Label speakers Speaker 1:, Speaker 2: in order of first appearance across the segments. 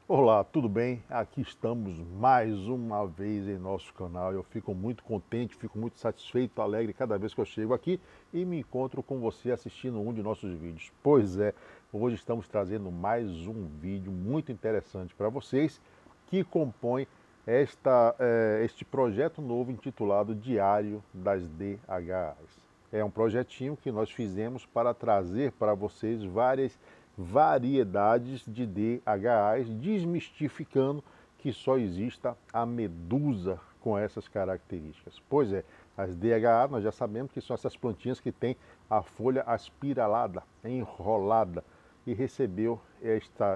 Speaker 1: Olá, tudo bem? Aqui estamos mais uma vez em nosso canal. Eu fico muito contente, fico muito satisfeito, alegre cada vez que eu chego aqui e me encontro com você assistindo um de nossos vídeos. Pois é, hoje estamos trazendo mais um vídeo muito interessante para vocês que compõe este projeto novo intitulado Diário das DHAs. É um projetinho que nós fizemos para trazer para vocês várias variedades de DHAs, desmistificando que só exista a medusa com essas características. Pois é, as DHA nós já sabemos que são essas plantinhas que têm a folha aspiralada, enrolada, e recebeu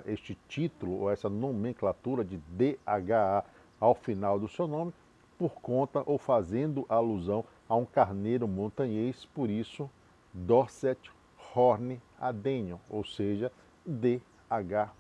Speaker 1: este título ou essa nomenclatura de DHA ao final do seu nome por conta ou fazendo alusão a um carneiro montanhês, por isso Dorset Horn Adenion, ou seja, DHA.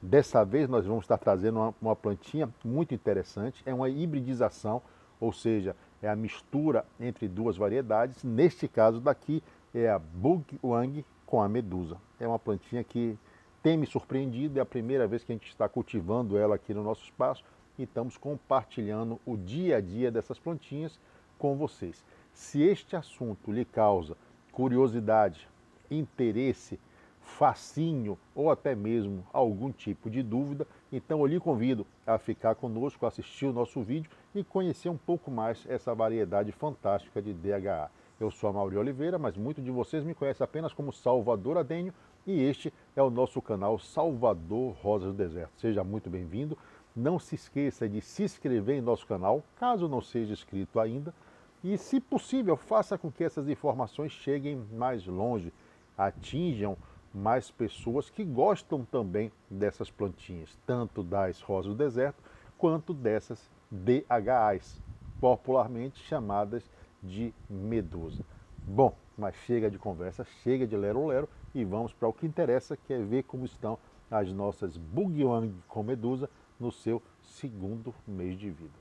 Speaker 1: Dessa vez nós vamos estar trazendo uma plantinha muito interessante, é uma hibridização, ou seja, é a mistura entre duas variedades. Neste caso daqui é a Bugwang com a medusa. É uma plantinha que tem me surpreendido, é a primeira vez que a gente está cultivando ela aqui no nosso espaço e estamos compartilhando o dia a dia dessas plantinhas com vocês. Se este assunto lhe causa curiosidade, interesse, fascínio ou até mesmo algum tipo de dúvida, então eu lhe convido a ficar conosco, assistir o nosso vídeo e conhecer um pouco mais essa variedade fantástica de DHA. Eu sou a Mauri Oliveira, mas muitos de vocês me conhecem apenas como Salvador Adênio e este é o nosso canal Salvador Rosas do Deserto. Seja muito bem-vindo. Não se esqueça de se inscrever em nosso canal, caso não seja inscrito ainda. E, se possível, faça com que essas informações cheguem mais longe, atinjam mais pessoas que gostam também dessas plantinhas, tanto das rosas do deserto quanto dessas DHAs, popularmente chamadas de medusa. Bom, mas chega de conversa, chega de lero-lero e vamos para o que interessa, que é ver como estão as nossas Bugwang com medusa no seu segundo mês de vida.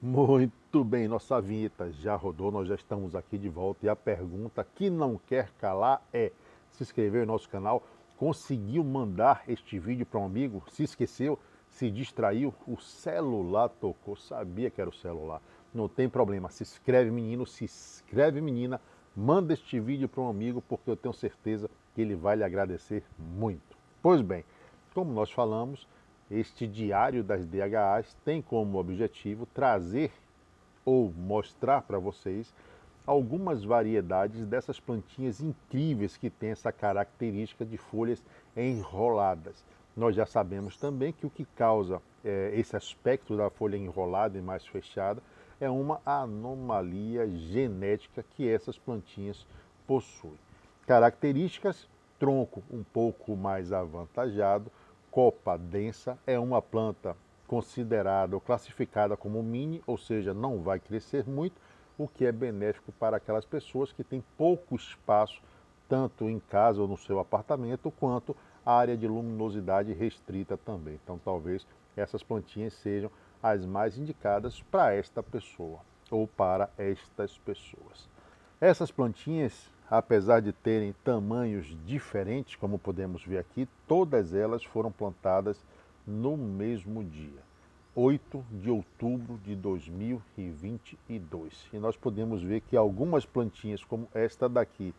Speaker 1: Muito bem, nossa vinheta já rodou, nós já estamos aqui de volta e a pergunta que não quer calar é: se inscreveu em nosso canal? Conseguiu mandar este vídeo para um amigo? Se esqueceu? Se distraiu? O celular tocou, sabia que era o celular. Não tem problema, se inscreve menino, se inscreve menina, manda este vídeo para um amigo porque eu tenho certeza que ele vai lhe agradecer muito. Pois bem, como nós falamos, este diário das DHAs tem como objetivo trazer ou mostrar para vocês algumas variedades dessas plantinhas incríveis que têm essa característica de folhas enroladas. Nós já sabemos também que o que causa esse aspecto da folha enrolada e mais fechada é uma anomalia genética que essas plantinhas possuem. Características: tronco um pouco mais avantajado, copa densa, é uma planta considerada ou classificada como mini, ou seja, não vai crescer muito, o que é benéfico para aquelas pessoas que têm pouco espaço, tanto em casa ou no seu apartamento, quanto a área de luminosidade restrita também. Então, talvez essas plantinhas sejam as mais indicadas para esta pessoa ou para estas pessoas. Essas plantinhas, apesar de terem tamanhos diferentes, como podemos ver aqui, todas elas foram plantadas no mesmo dia, 8 de outubro de 2022. E nós podemos ver que algumas plantinhas, como esta daqui,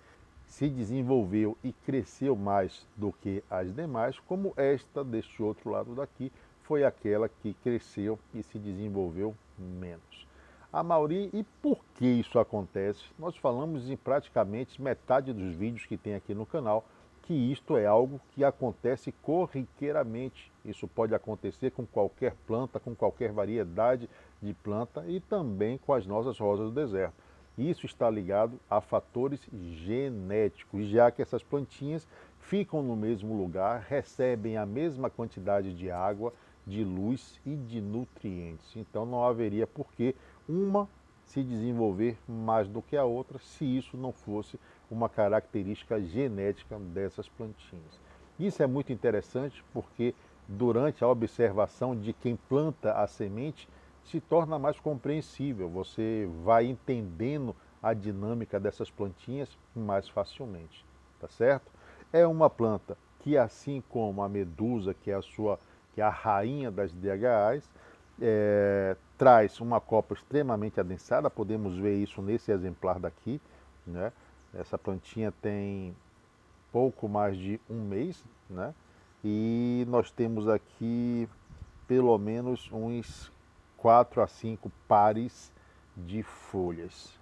Speaker 1: se desenvolveu e cresceu mais do que as demais, como esta deste outro lado daqui foi aquela que cresceu e se desenvolveu menos. A Mauri, e por que isso acontece? Nós falamos em praticamente metade dos vídeos que tem aqui no canal que isto é algo que acontece corriqueiramente. Isso pode acontecer com qualquer planta, com qualquer variedade de planta e também com as nossas rosas do deserto. Isso está ligado a fatores genéticos, já que essas plantinhas ficam no mesmo lugar, recebem a mesma quantidade de água, de luz e de nutrientes. Então não haveria por que uma se desenvolver mais do que a outra, se isso não fosse uma característica genética dessas plantinhas. Isso é muito interessante porque durante a observação de quem planta a semente se torna mais compreensível, você vai entendendo a dinâmica dessas plantinhas mais facilmente, tá certo? É uma planta que, assim como a medusa, que é a rainha das DHAs, traz uma copa extremamente adensada, podemos ver isso nesse exemplar daqui, né? Essa plantinha tem pouco mais de um mês, né? E nós temos aqui pelo menos uns 4 a 5 pares de folhas.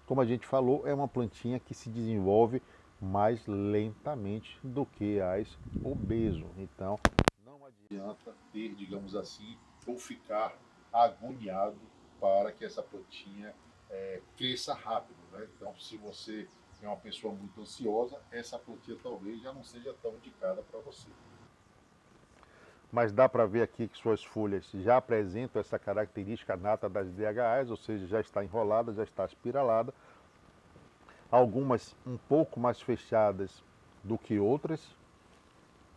Speaker 1: Como a gente falou, é uma plantinha que se desenvolve mais lentamente do que as obeso. Então, não adianta ter, digamos assim, ou ficar agoniado para que essa plantinha cresça rápido, né? Então, se você é uma pessoa muito ansiosa, essa plantinha talvez já não seja tão indicada para você. Mas dá para ver aqui que suas folhas já apresentam essa característica nata das DHAs, ou seja, já está enrolada, já está espiralada. Algumas um pouco mais fechadas do que outras.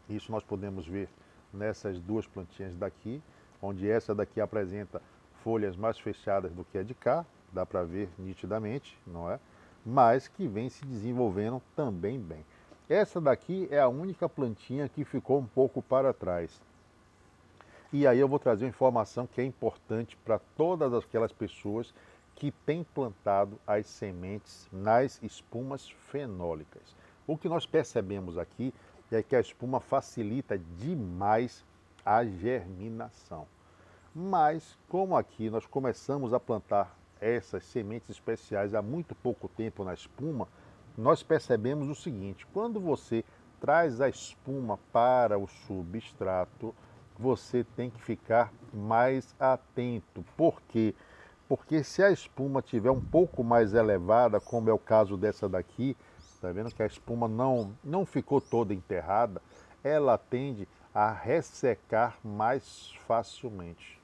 Speaker 1: Isso nós podemos ver nessas duas plantinhas daqui, onde essa daqui apresenta folhas mais fechadas do que a de cá, dá para ver nitidamente, não é? Mas que vem se desenvolvendo também bem. Essa daqui é a única plantinha que ficou um pouco para trás. E aí eu vou trazer uma informação que é importante para todas aquelas pessoas que têm plantado as sementes nas espumas fenólicas. O que nós percebemos aqui é que a espuma facilita demais a germinação. Mas, como aqui nós começamos a plantar essas sementes especiais há muito pouco tempo na espuma, nós percebemos o seguinte: quando você traz a espuma para o substrato, você tem que ficar mais atento. Por quê? Porque se a espuma tiver um pouco mais elevada, como é o caso dessa daqui, está vendo que a espuma não ficou toda enterrada, ela tende a ressecar mais facilmente.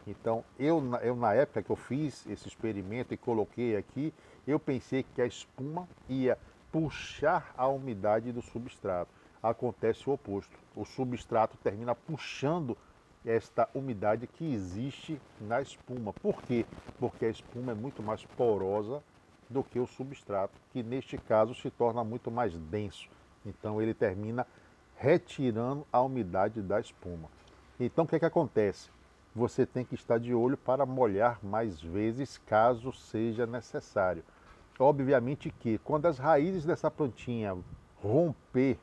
Speaker 1: Então, eu na época que eu fiz esse experimento e coloquei aqui, eu pensei que a espuma ia puxar a umidade do substrato. Acontece o oposto. O substrato termina puxando esta umidade que existe na espuma. Por quê? Porque a espuma é muito mais porosa do que o substrato, que neste caso se torna muito mais denso. Então ele termina retirando a umidade da espuma. Então o que acontece? Você tem que estar de olho para molhar mais vezes, caso seja necessário. Obviamente que quando as raízes dessa plantinha romper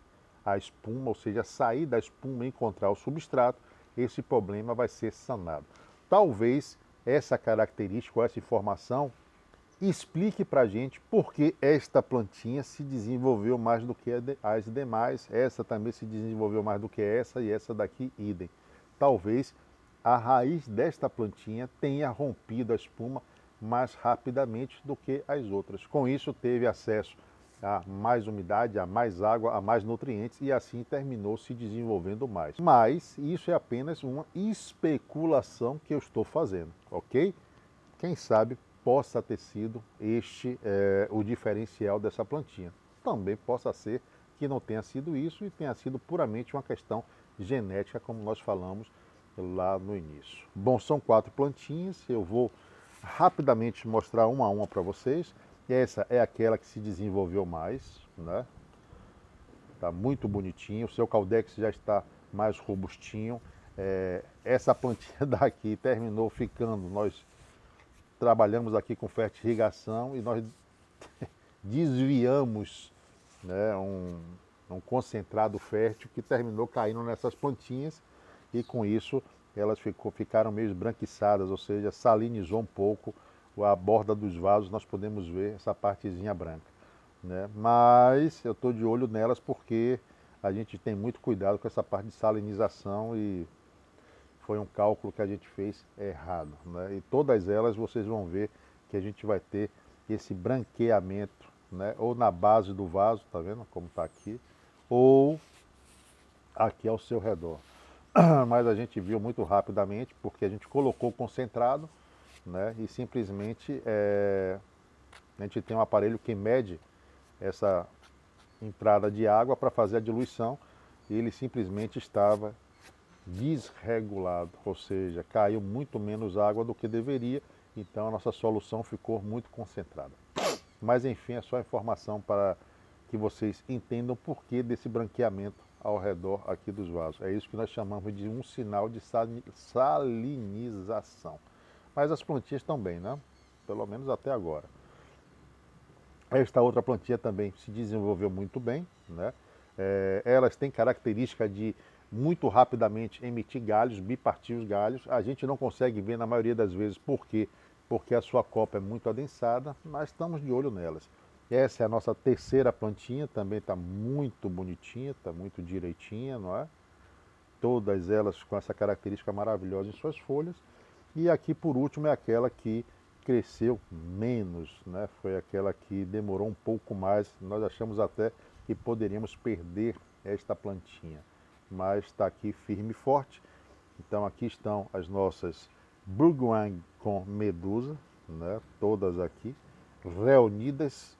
Speaker 1: a espuma, ou seja, sair da espuma e encontrar o substrato, esse problema vai ser sanado. Talvez essa característica ou essa informação explique para a gente por que esta plantinha se desenvolveu mais do que as demais, essa também se desenvolveu mais do que essa e essa daqui idem. Talvez a raiz desta plantinha tenha rompido a espuma mais rapidamente do que as outras. Com isso teve acesso a mais umidade, a mais água, a mais nutrientes e assim terminou se desenvolvendo mais. Mas isso é apenas uma especulação que eu estou fazendo, ok? Quem sabe possa ter sido este o diferencial dessa plantinha. Também possa ser que não tenha sido isso e tenha sido puramente uma questão genética, como nós falamos lá no início. Bom, são 4 plantinhas, eu vou rapidamente mostrar uma a uma para vocês. Essa é aquela que se desenvolveu mais, né? Está muito bonitinho, o seu caldex já está mais robustinho. Essa plantinha daqui terminou ficando, nós trabalhamos aqui com fertirrigação e nós desviamos, né, um concentrado fértil que terminou caindo nessas plantinhas e com isso elas ficaram meio esbranquiçadas, ou seja, salinizou um pouco a borda dos vasos, nós podemos ver essa partezinha branca, né? Mas eu estou de olho nelas porque a gente tem muito cuidado com essa parte de salinização e foi um cálculo que a gente fez errado, né? E todas elas vocês vão ver que a gente vai ter esse branqueamento, né? Ou na base do vaso, tá vendo como está aqui, ou aqui ao seu redor. Mas a gente viu muito rapidamente porque a gente colocou concentrado né? E simplesmente a gente tem um aparelho que mede essa entrada de água para fazer a diluição e ele simplesmente estava desregulado, ou seja, caiu muito menos água do que deveria, então a nossa solução ficou muito concentrada. Mas enfim, é só informação para que vocês entendam o porquê desse branqueamento ao redor aqui dos vasos. É isso que nós chamamos de um sinal de salinização. Mas as plantinhas também, né? Pelo menos até agora. Esta outra plantinha também se desenvolveu muito bem, né? Elas têm característica de muito rapidamente emitir galhos, bipartir os galhos. A gente não consegue ver na maioria das vezes por quê? Porque a sua copa é muito adensada, mas estamos de olho nelas. Essa é a nossa terceira plantinha, também está muito bonitinha, está muito direitinha, não é? Todas elas com essa característica maravilhosa em suas folhas. E aqui por último é aquela que cresceu menos, né? Foi aquela que demorou um pouco mais. Nós achamos até que poderíamos perder esta plantinha, mas está aqui firme e forte. Então aqui estão as nossas Bourgogne com medusa, né? Todas aqui reunidas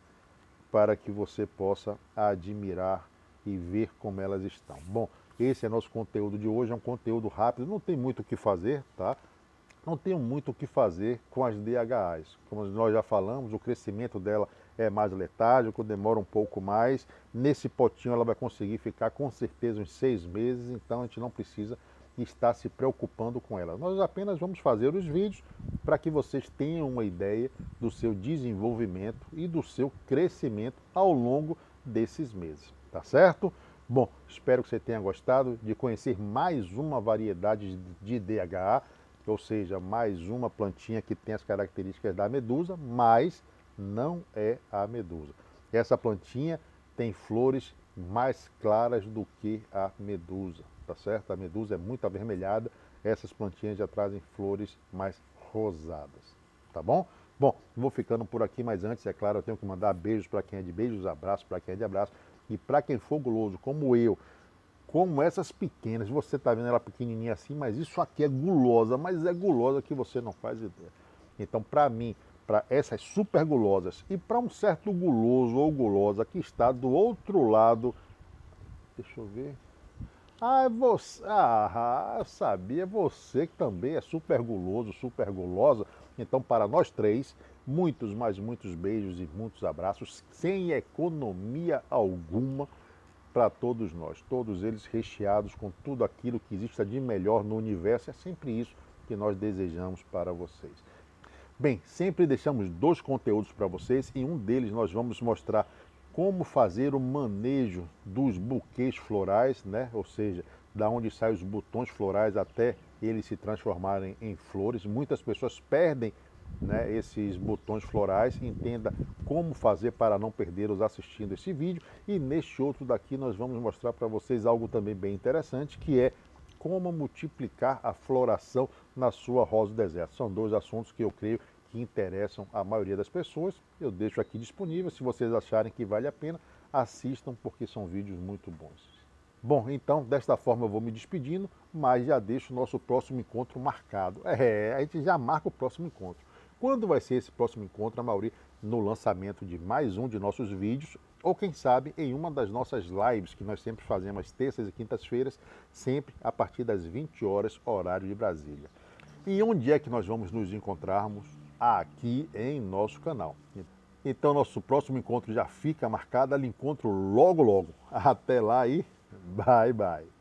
Speaker 1: para que você possa admirar e ver como elas estão. Bom, esse é nosso conteúdo de hoje, é um conteúdo rápido, não tem muito o que fazer, tá? Não tenho muito o que fazer com as DHAs. Como nós já falamos, o crescimento dela é mais letárgico, demora um pouco mais. Nesse potinho ela vai conseguir ficar com certeza uns 6 meses, então a gente não precisa estar se preocupando com ela. Nós apenas vamos fazer os vídeos para que vocês tenham uma ideia do seu desenvolvimento e do seu crescimento ao longo desses meses, tá certo? Bom, espero que você tenha gostado de conhecer mais uma variedade de DHA, ou seja, mais uma plantinha que tem as características da medusa, mas não é a medusa. Essa plantinha tem flores mais claras do que a medusa, tá certo? A medusa é muito avermelhada, essas plantinhas já trazem flores mais rosadas, tá bom? Bom, vou ficando por aqui, mas antes, é claro, eu tenho que mandar beijos para quem é de beijos, abraços para quem é de abraço, e para quem for guloso, como eu, como essas pequenas, você está vendo ela pequenininha assim, mas isso aqui é gulosa, mas é gulosa que você não faz ideia. Então, para mim, para essas super gulosas e para um certo guloso ou gulosa que está do outro lado, deixa eu ver. Ah, é você. Ah, eu sabia, você que também é super guloso, super gulosa. Então, para nós três, muitos, mas muitos beijos e muitos abraços, sem economia alguma, para todos nós, todos eles recheados com tudo aquilo que existe de melhor no universo. É sempre isso que nós desejamos para vocês. Bem, sempre deixamos 2 conteúdos para vocês e um deles nós vamos mostrar como fazer o manejo dos buquês florais, né? Ou seja, da onde saem os botões florais até eles se transformarem em flores. Muitas pessoas perdem, né, esses botões florais. Entenda como fazer para não perdê-los assistindo esse vídeo. E neste outro daqui nós vamos mostrar para vocês algo também bem interessante, que é como multiplicar a floração na sua rosa do deserto. São 2 assuntos que eu creio que interessam a maioria das pessoas. Eu deixo aqui disponível, se vocês acharem que vale a pena, assistam, porque são vídeos muito bons. Bom, então, desta forma eu vou me despedindo, mas já deixo o nosso próximo encontro marcado. A gente já marca o próximo encontro. Quando vai ser esse próximo encontro, Amaury? No lançamento de mais um de nossos vídeos, ou quem sabe em uma das nossas lives, que nós sempre fazemos às terças e quintas-feiras, sempre a partir das 20 horas, horário de Brasília. E onde é que nós vamos nos encontrarmos? Aqui em nosso canal. Então, nosso próximo encontro já fica marcado, lhe encontro logo logo. Até lá e bye bye.